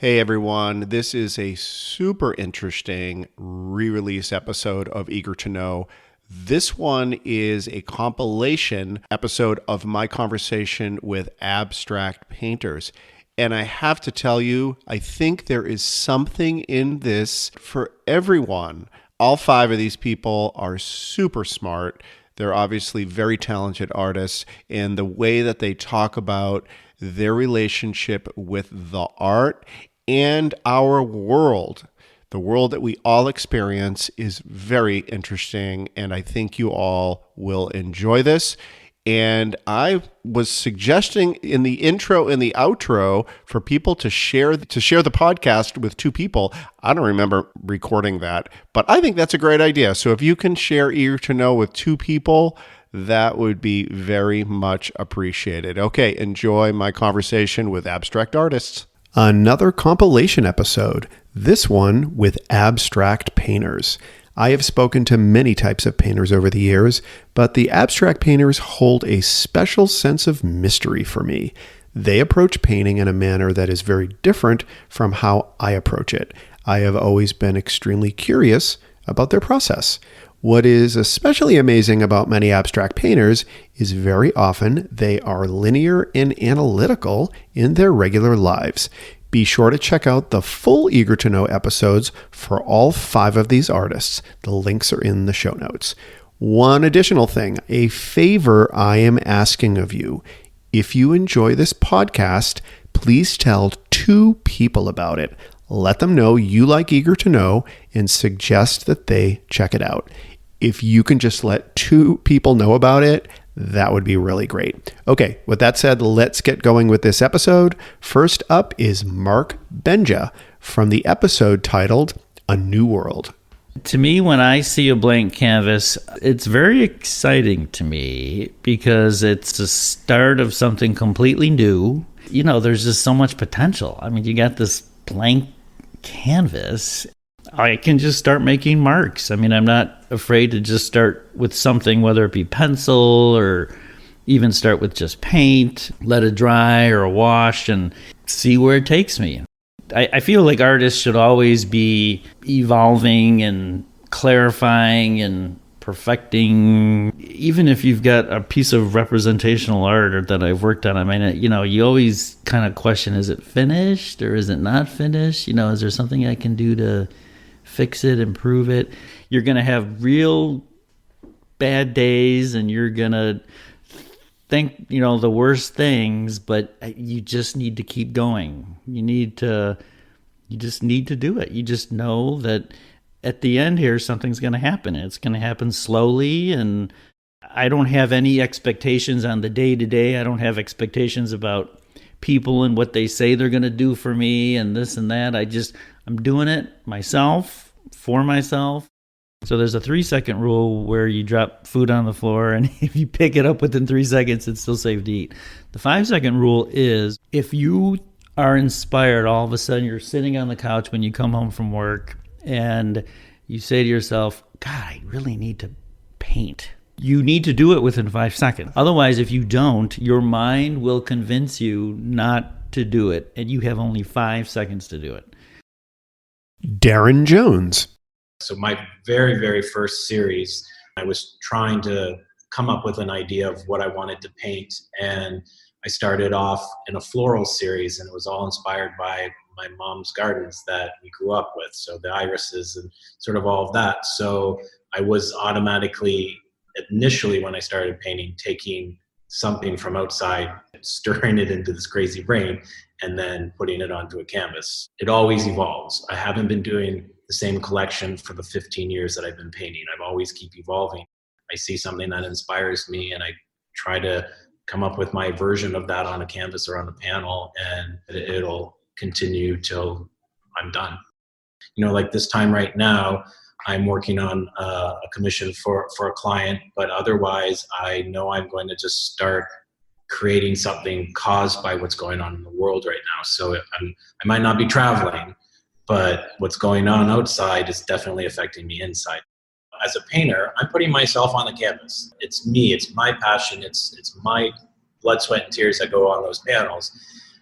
Hey everyone, this is a super interesting re-release episode of Eager to Know. This one is a compilation episode of my conversation with abstract painters. And I have to tell you, I think there is something in this for everyone. All five of these people are super smart. They're obviously very talented artists, and the way that they talk about their relationship with the art and our world, the world that we all experience, is very interesting, and I think you all will enjoy this. And I was suggesting in the intro and the outro for people to share the podcast with two people. I don't remember recording that, but I think that's a great idea. So if you can share Eager to Know with two people, that would be very much appreciated. Okay, enjoy my conversation with abstract artists. Another compilation episode, this one with abstract painters. I have spoken to many types of painters over the years, but the abstract painters hold a special sense of mystery for me. They approach painting in a manner that is very different from how I approach it. I have always been extremely curious about their process. What is especially amazing about many abstract painters is very often they are linear and analytical in their regular lives. Be sure to check out the full Eager to Know episodes for all five of these artists. The links are in the show notes. One additional thing, a favor I am asking of you. If you enjoy this podcast, please tell two people about it. Let them know you like Eager to Know and suggest that they check it out. If you can just let two people know about it, that would be really great. Okay, with that said, let's get going with this episode. First up is Mark Benja from the episode titled A New World. To me, when I see a blank canvas, it's very exciting to me because it's the start of something completely new. You know, there's just so much potential. I mean, you got this blank canvas. I can just start making marks. I mean, I'm not afraid to just start with something, whether it be pencil or even start with just paint, let it dry or wash and see where it takes me. I feel like artists should always be evolving and clarifying and perfecting. Even if you've got a piece of representational art that I've worked on, I mean, you always kind of question, is it finished or is it not finished? Is there something I can do to fix it, improve it? You're going to have real bad days and you're going to think, the worst things, but you just need to keep going. You just need to do it. You just know that at the end here, something's going to happen. It's going to happen slowly, and I don't have any expectations on the day-to-day. I don't have expectations about people and what they say they're going to do for me and this and that. I'm doing it myself, for myself. So there's a 3-second rule where you drop food on the floor, and if you pick it up within 3 seconds, it's still safe to eat. The 5-second rule is if you are inspired, all of a sudden you're sitting on the couch when you come home from work, and you say to yourself, God, I really need to paint. You need to do it within 5 seconds. Otherwise, if you don't, your mind will convince you not to do it, and you have only 5 seconds to do it. Darren Jones. So my very, very first series, I was trying to come up with an idea of what I wanted to paint. And I started off in a floral series, and it was all inspired by my mom's gardens that we grew up with. So the irises and sort of all of that. So I was automatically, initially when I started painting, taking something from outside, stirring it into this crazy brain, and then putting it onto a canvas. It always evolves. I haven't been doing the same collection for the 15 years that I've been painting. I've always keep evolving. I see something that inspires me and I try to come up with my version of that on a canvas or on a panel, and it'll continue till I'm done. Like this time right now, I'm working on a commission for a client, but otherwise I know I'm going to just start creating something caused by what's going on in the world right now. So I might not be traveling, but what's going on outside is definitely affecting me inside. As a painter, I'm putting myself on the canvas. It's me, it's my passion, it's my blood, sweat, and tears that go on those panels.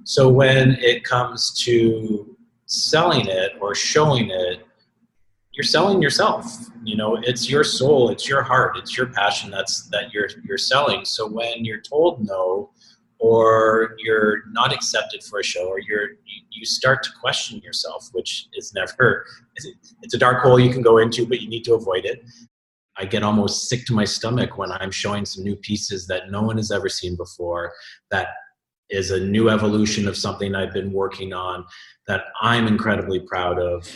So when it comes to selling it or showing it, you're selling yourself. It's your soul, it's your heart, it's your passion that you're selling. So when you're told no, or you're not accepted for a show, or you start to question yourself, which is never, it's a dark hole you can go into, but you need to avoid it. I get almost sick to my stomach when I'm showing some new pieces that no one has ever seen before, that is a new evolution of something I've been working on that I'm incredibly proud of,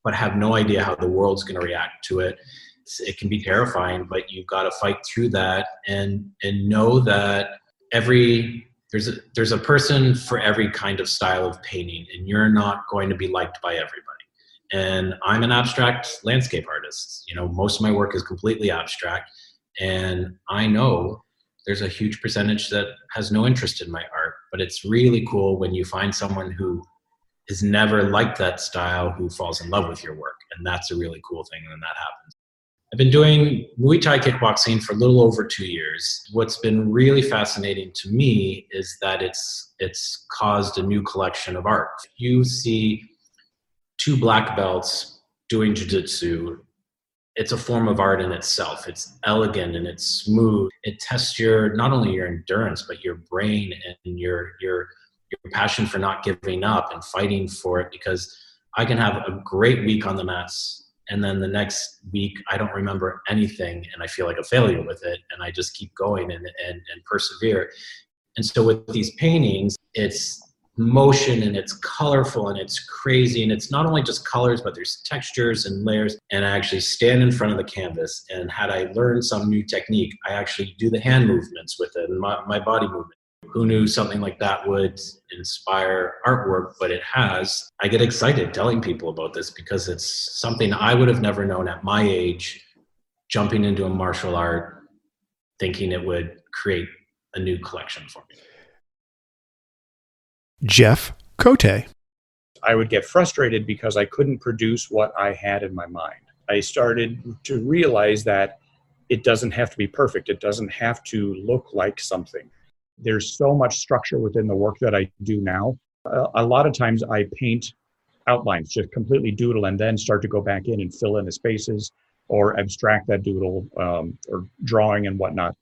but have no idea how the world's going to react to it. It can be terrifying, but you've got to fight through that and know that there's a person for every kind of style of painting, and you're not going to be liked by everybody. And I'm an abstract landscape artist. Most of my work is completely abstract, and I know there's a huge percentage that has no interest in my art. But it's really cool when you find someone who has never liked that style who falls in love with your work, and that's a really cool thing when that happens. I've been doing Muay Thai kickboxing for a little over 2 years. What's been really fascinating to me is that it's caused a new collection of art. You see 2 black belts doing jiu-jitsu. It's a form of art in itself. It's elegant and it's smooth. It tests not only your endurance, but your brain and your passion for not giving up and fighting for it, because I can have a great week on the mats, and then the next week I don't remember anything and I feel like a failure with it, and I just keep going and persevere. And so with these paintings, it's motion and it's colorful and it's crazy, and it's not only just colors, but there's textures and layers. And I actually stand in front of the canvas, and had I learned some new technique, I actually do the hand movements with it and my body movement. Who knew something like that would inspire artwork, but it has. I get excited telling people about this because it's something I would have never known at my age, jumping into a martial art, thinking it would create a new collection for me. Jeff Cote. I would get frustrated because I couldn't produce what I had in my mind. I started to realize that it doesn't have to be perfect. It doesn't have to look like something. There's so much structure within the work that I do now. A lot of times I paint outlines, just completely doodle, and then start to go back in and fill in the spaces or abstract that doodle or drawing and whatnot.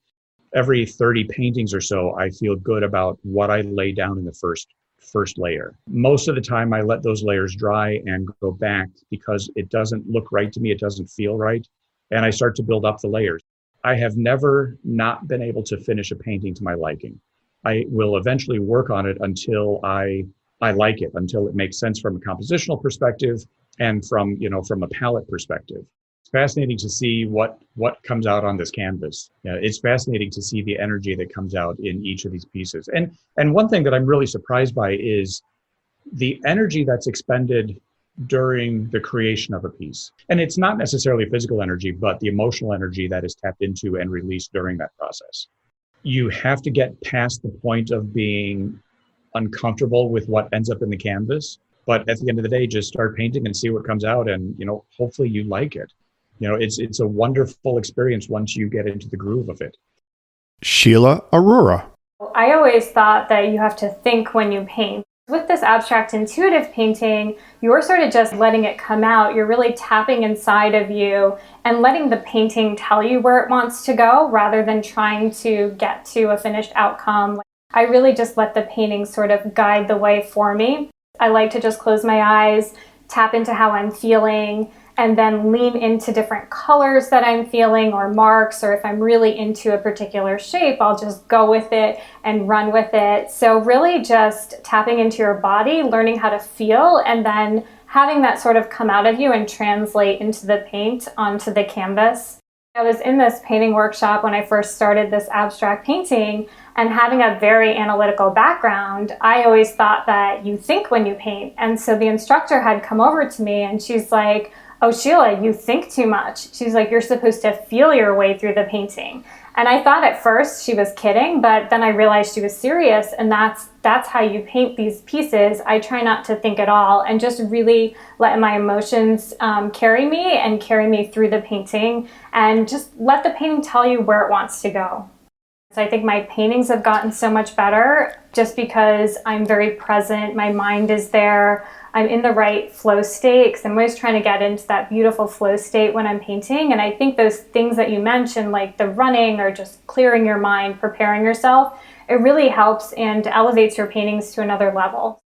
Every 30 paintings or so, I feel good about what I lay down in the first layer. Most of the time I let those layers dry and go back because it doesn't look right to me. It doesn't feel right. And I start to build up the layers. I have never not been able to finish a painting to my liking. I will eventually work on it until I like it, until it makes sense from a compositional perspective and from a palette perspective. It's fascinating to see what comes out on this canvas. It's fascinating to see the energy that comes out in each of these pieces. And one thing that I'm really surprised by is the energy that's expended during the creation of a piece. And it's not necessarily physical energy, but the emotional energy that is tapped into and released during that process. You have to get past the point of being uncomfortable with what ends up in the canvas. But at the end of the day, just start painting and see what comes out. And, hopefully you like it. It's a wonderful experience once you get into the groove of it. Sheila Aurora. I always thought that you have to think when you paint. With this abstract intuitive painting, you're sort of just letting it come out. You're really tapping inside of you and letting the painting tell you where it wants to go rather than trying to get to a finished outcome. I really just let the painting sort of guide the way for me. I like to just close my eyes, tap into how I'm feeling, and then lean into different colors that I'm feeling or marks, or if I'm really into a particular shape, I'll just go with it and run with it. So really just tapping into your body, learning how to feel, and then having that sort of come out of you and translate into the paint onto the canvas. I was in this painting workshop when I first started this abstract painting, and having a very analytical background, I always thought that you think when you paint. And so the instructor had come over to me and she's like, "Oh, Sheila, you think too much." She's like, "You're supposed to feel your way through the painting." And I thought at first she was kidding, but then I realized she was serious, and that's how you paint these pieces. I try not to think at all and just really let my emotions carry me through the painting, and just let the painting tell you where it wants to go. So I think my paintings have gotten so much better just because I'm very present, my mind is there, I'm in the right flow state, because I'm always trying to get into that beautiful flow state when I'm painting. And I think those things that you mentioned, like the running or just clearing your mind, preparing yourself, it really helps and elevates your paintings to another level.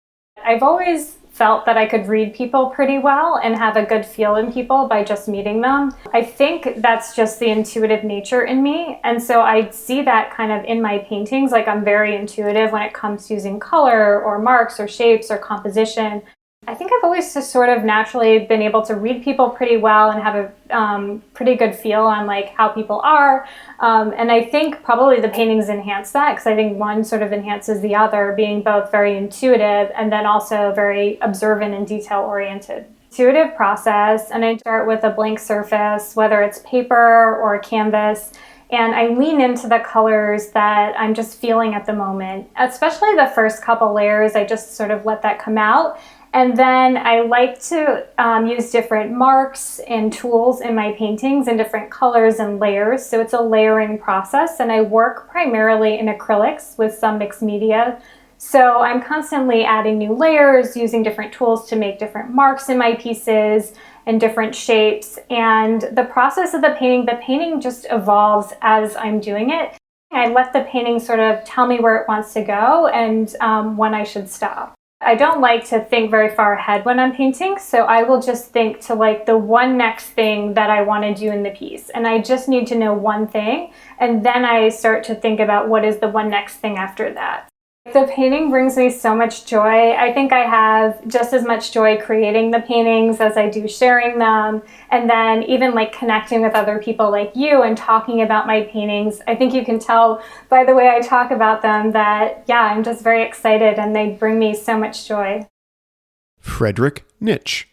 I've always felt that I could read people pretty well and have a good feel in people by just meeting them. I think that's just the intuitive nature in me. And so I see that kind of in my paintings. Like, I'm very intuitive when it comes to using color or marks or shapes or composition. I think I've always just sort of naturally been able to read people pretty well and have a pretty good feel on like how people are. And I think probably the paintings enhance that, because I think one sort of enhances the other, being both very intuitive and then also very observant and detail oriented. Intuitive process, and I start with a blank surface, whether it's paper or a canvas, and I lean into the colors that I'm just feeling at the moment. Especially the first couple layers, I just sort of let that come out. And then I like to use different marks and tools in my paintings in different colors and layers. So it's a layering process, and I work primarily in acrylics with some mixed media. So I'm constantly adding new layers, using different tools to make different marks in my pieces and different shapes. And the process of the painting just evolves as I'm doing it. I let the painting sort of tell me where it wants to go and when I should stop. I don't like to think very far ahead when I'm painting, so I will just think to like the one next thing that I want to do in the piece. And I just need to know one thing, and then I start to think about what is the one next thing after that. The painting brings me so much joy. I think I have just as much joy creating the paintings as I do sharing them. And then even like connecting with other people like you and talking about my paintings. I think you can tell by the way I talk about them that, yeah, I'm just very excited and they bring me so much joy. Frederick Nitsch.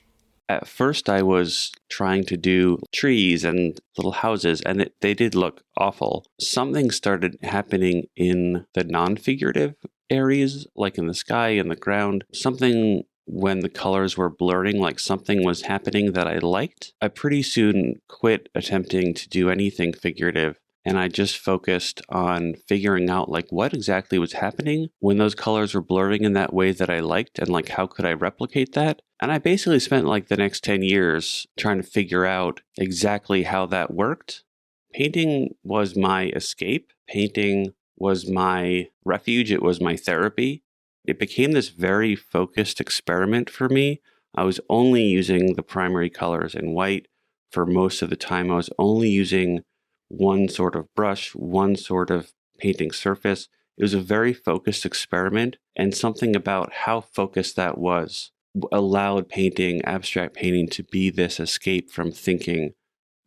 At first, I was trying to do trees and little houses, and they did look awful. Something started happening in the non-figurative areas, like in the sky and the ground. Something when the colors were blurring, like something was happening that I liked. I pretty soon quit attempting to do anything figurative, and I just focused on figuring out like what exactly was happening when those colors were blurring in that way that I liked, and like how could I replicate that. And I basically spent like the next 10 years trying to figure out exactly how that worked. Painting was my escape. Painting was my refuge. It was my therapy. It became this very focused experiment for me. I was only using the primary colors in white for most of the time. I was only using one sort of brush, one sort of painting surface. It was a very focused experiment, and something about how focused that was allowed painting, abstract painting, to be this escape from thinking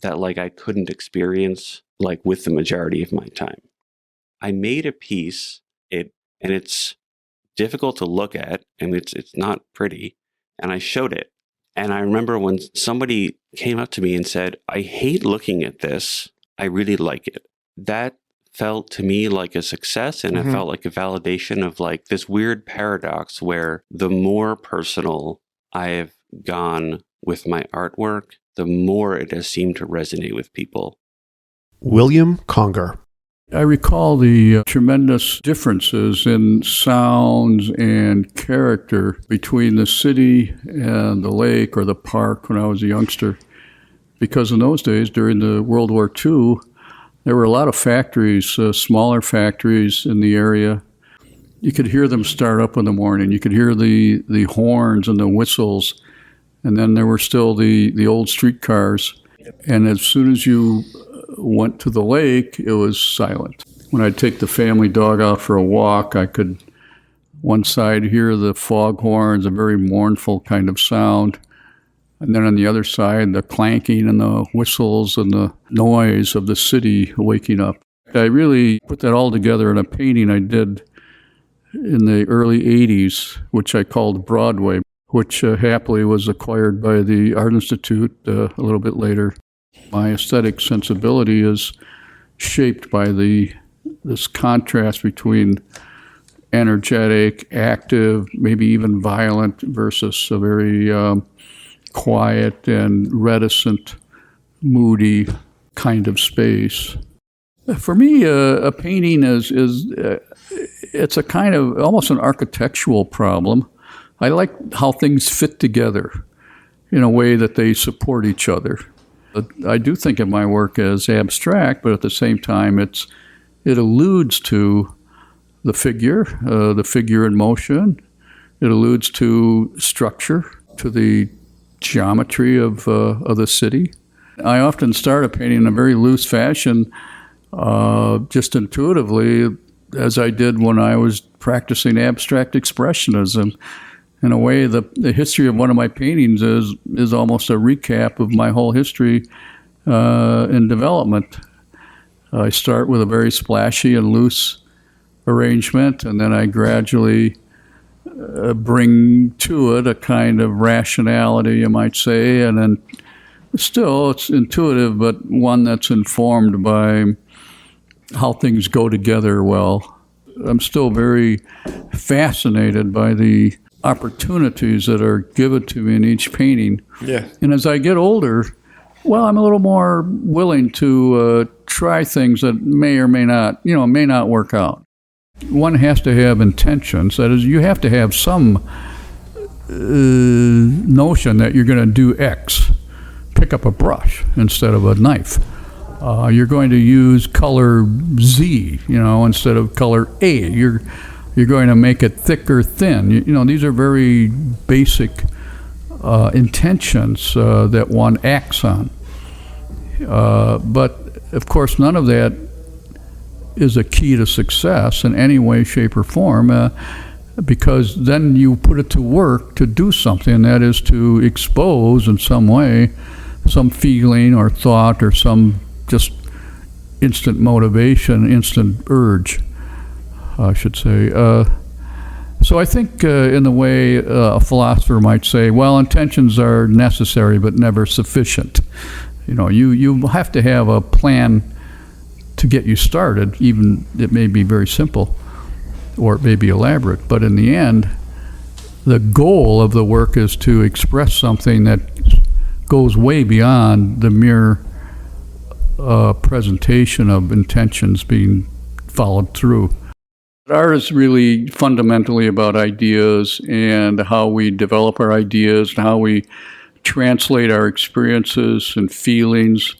that like I couldn't experience like with the majority of my time. I made a piece, and it's difficult to look at, and it's not pretty, and I showed it. And I remember when somebody came up to me and said, "I hate looking at this. I really like it." That felt to me like a success, and it felt like a validation of like this weird paradox where the more personal I have gone with my artwork, the more it has seemed to resonate with people. William Conger. I recall the tremendous differences in sounds and character between the city and the lake or the park when I was a youngster. Because in those days, during the World War II, there were a lot of factories, smaller factories in the area. You could hear them start up in the morning. You could hear the horns and the whistles. And then there were still the old streetcars. And as soon as you went to the lake, it was silent. When I'd take the family dog out for a walk, I could one side hear the foghorns, a very mournful kind of sound. And then on the other side, the clanking and the whistles and the noise of the city waking up. I really put that all together in a painting I did in the early 80s, which I called Broadway, which happily was acquired by the Art Institute a little bit later. My aesthetic sensibility is shaped by this contrast between energetic, active, maybe even violent versus a very quiet and reticent, moody kind of space. For me, a painting is it's a kind of almost an architectural problem. I like how things fit together in a way that they support each other. I do think of my work as abstract, but at the same time, it alludes to the figure in motion. It alludes to structure, to the geometry of the city. I often start a painting in a very loose fashion, just intuitively, as I did when I was practicing abstract expressionism. In a way, the history of one of my paintings is almost a recap of my whole history in development. I start with a very splashy and loose arrangement, and then I gradually bring to it a kind of rationality, you might say, and then still it's intuitive, but one that's informed by how things go together well. I'm still very fascinated by the opportunities that are given to me in each painting. Yeah. And as I get older, well, I'm a little more willing to try things that may or may not work out. One has to have intentions. That is, you have to have some notion that you're going to do X. Pick up a brush instead of a knife. You're going to use color Z, instead of color A. You're going to make it thick or thin. These are very basic intentions that one acts on. But of course, none of that is a key to success in any way, shape, or form, because then you put it to work to do something, and that is to expose in some way some feeling or thought or some just instant motivation, instant urge, I should say. So I think in the way a philosopher might say, well, intentions are necessary but never sufficient. You have to have a plan to get you started, even it may be very simple or it may be elaborate, but in the end, the goal of the work is to express something that goes way beyond the mere presentation of intentions being followed through. Art is really fundamentally about ideas and how we develop our ideas and how we translate our experiences and feelings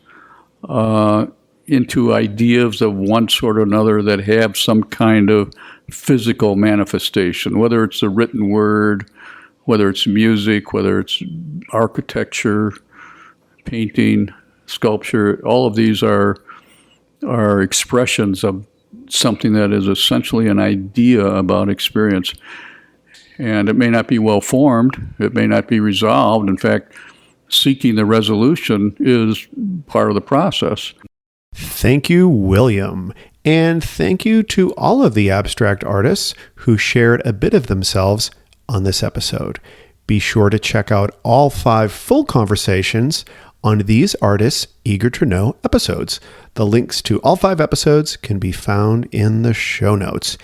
into ideas of one sort or another that have some kind of physical manifestation, whether it's the written word, whether it's music, whether it's architecture, painting, sculpture. All of these are expressions of something that is essentially an idea about experience. And it may not be well formed, it may not be resolved. In fact, seeking the resolution is part of the process. Thank you, William. And thank you to all of the abstract artists who shared a bit of themselves on this episode. Be sure to check out all 5 full conversations on these artists' Eager to Know episodes. The links to all 5 episodes can be found in the show notes.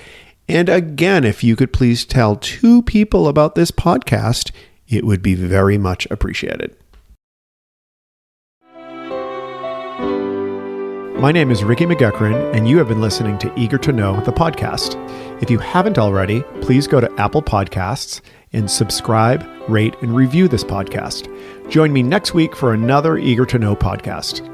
And again, if you could please tell 2 people about this podcast, it would be very much appreciated. My name is Ricky McGuckran, and you have been listening to Eager to Know, the podcast. If you haven't already, please go to Apple Podcasts and subscribe, rate, and review this podcast. Join me next week for another Eager to Know podcast.